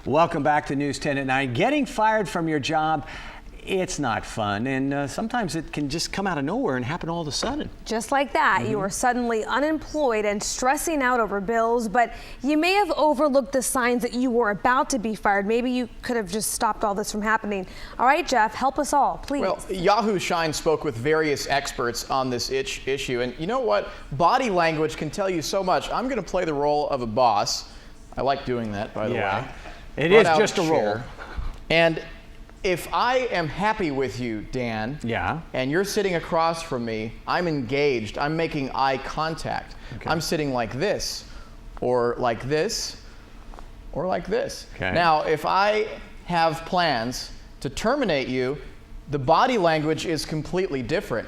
Welcome back to News 10 at 9. Getting fired from your job, it's not fun, and sometimes it can just come out of nowhere and happen all of a sudden. Just like that, you are suddenly unemployed and stressing out over bills, but you may have overlooked the signs that you were about to be fired. Maybe you could have just stopped all this from happening. All right, Jeff, help us all, please. Well, Yahoo Shine spoke with various experts on this issue, and you know what? Body language can tell you so much. I'm going to play the role of a boss. I like doing that, by the way. It is just a role. And if I am happy with you, Dan, and you're sitting across from me, I'm engaged, I'm making eye contact. Okay. I'm sitting like this, or like this, or like this. Okay. Now, if I have plans to terminate you, the body language is completely different.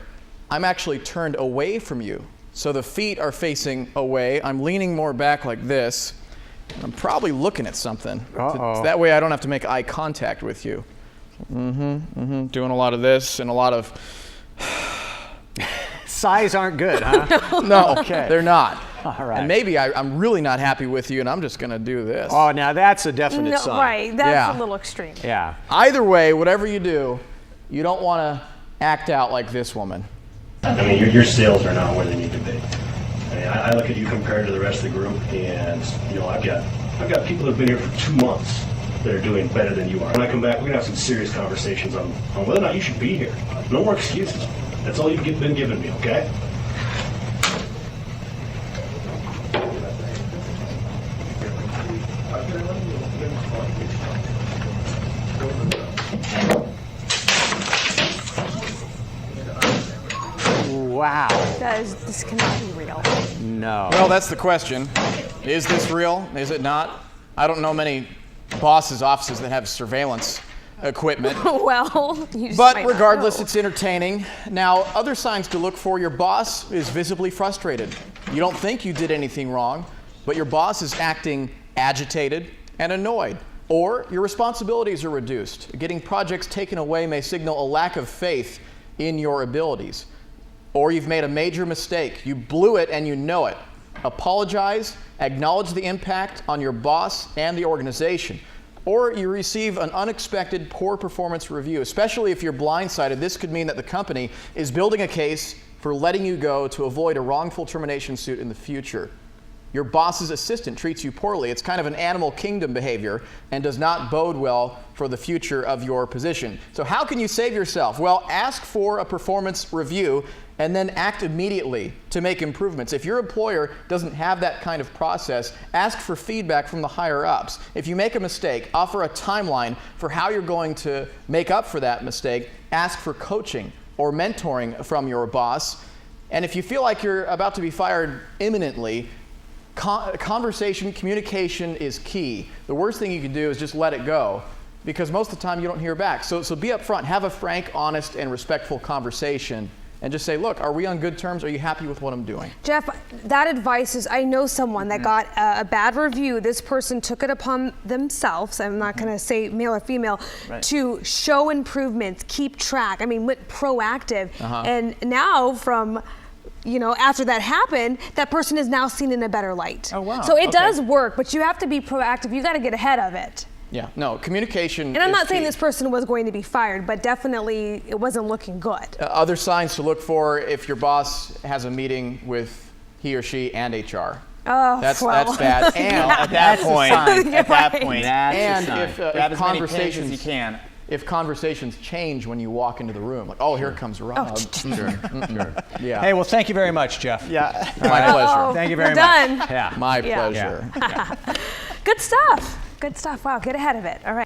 I'm actually turned away from you. So the feet are facing away. I'm leaning more back like this. I'm probably looking at something. So that way I don't have to make eye contact with you. Doing a lot of this and a lot of... Sighs aren't good, huh? No, they're not. All right. And maybe I'm really not happy with you and I'm just going to do this. Oh, now that's a definite sign. Right, that's a little extreme. Yeah. Either way, whatever you do, you don't want to act out like this woman. I mean, your sales are not where they need to be. I mean, I look at you compared to the rest of the group, and you know, I've got people that have been here for 2 months that are doing better than you are. When I come back, we're gonna have some serious conversations on whether or not you should be here. No more excuses. That's all you've been giving me, okay? Wow. This cannot be real. No. Well, that's the question. Is this real? Is it not? I don't know many bosses' offices that have surveillance equipment. Well, you just but might not regardless, know. it's entertaining. Now, other signs to look for: your boss is visibly frustrated. You don't think you did anything wrong, but your boss is acting agitated and annoyed. Or your responsibilities are reduced. Getting projects taken away may signal a lack of faith in your abilities. Or you've made a major mistake. You blew it and you know it. Apologize, acknowledge the impact on your boss and the organization. Or you receive an unexpected poor performance review, especially if you're blindsided. This could mean that the company is building a case for letting you go to avoid a wrongful termination suit in the future. Your boss's assistant treats you poorly. It's kind of an animal kingdom behavior and does not bode well for the future of your position. So how can you save yourself? Well, ask for a performance review and then act immediately to make improvements. If your employer doesn't have that kind of process, ask for feedback from the higher ups. If you make a mistake, offer a timeline for how you're going to make up for that mistake. Ask for coaching or mentoring from your boss. And if you feel like you're about to be fired imminently, conversation, communication is key. The worst thing you can do is just let it go, because most of the time you don't hear back. So be upfront, have a frank, honest, and respectful conversation, and just say, look, are we on good terms? Are you happy with what I'm doing? Jeff, that advice is, I know someone that got a bad review. This person took it upon themselves, I'm not going to say male or female, to show improvements, keep track. I mean, went proactive. And now from... after that happened, that person is now seen in a better light. Oh, wow. So it does work, but you have to be proactive. You got to get ahead of it. Yeah, no, communication And I'm not saying key. this person was going to be fired, but definitely it wasn't looking good. Other signs to look for: if your boss has a meeting with he or she and HR. Oh, that's bad. And at that point, if conversations you can. If conversations change when you walk into the room, like, oh, here comes Rob. Yeah. Hey, well, thank you very much, Jeff. Yeah, my pleasure. Thank you very much. Done. Yeah. My pleasure. Good stuff. Good stuff. Wow, get ahead of it. All right.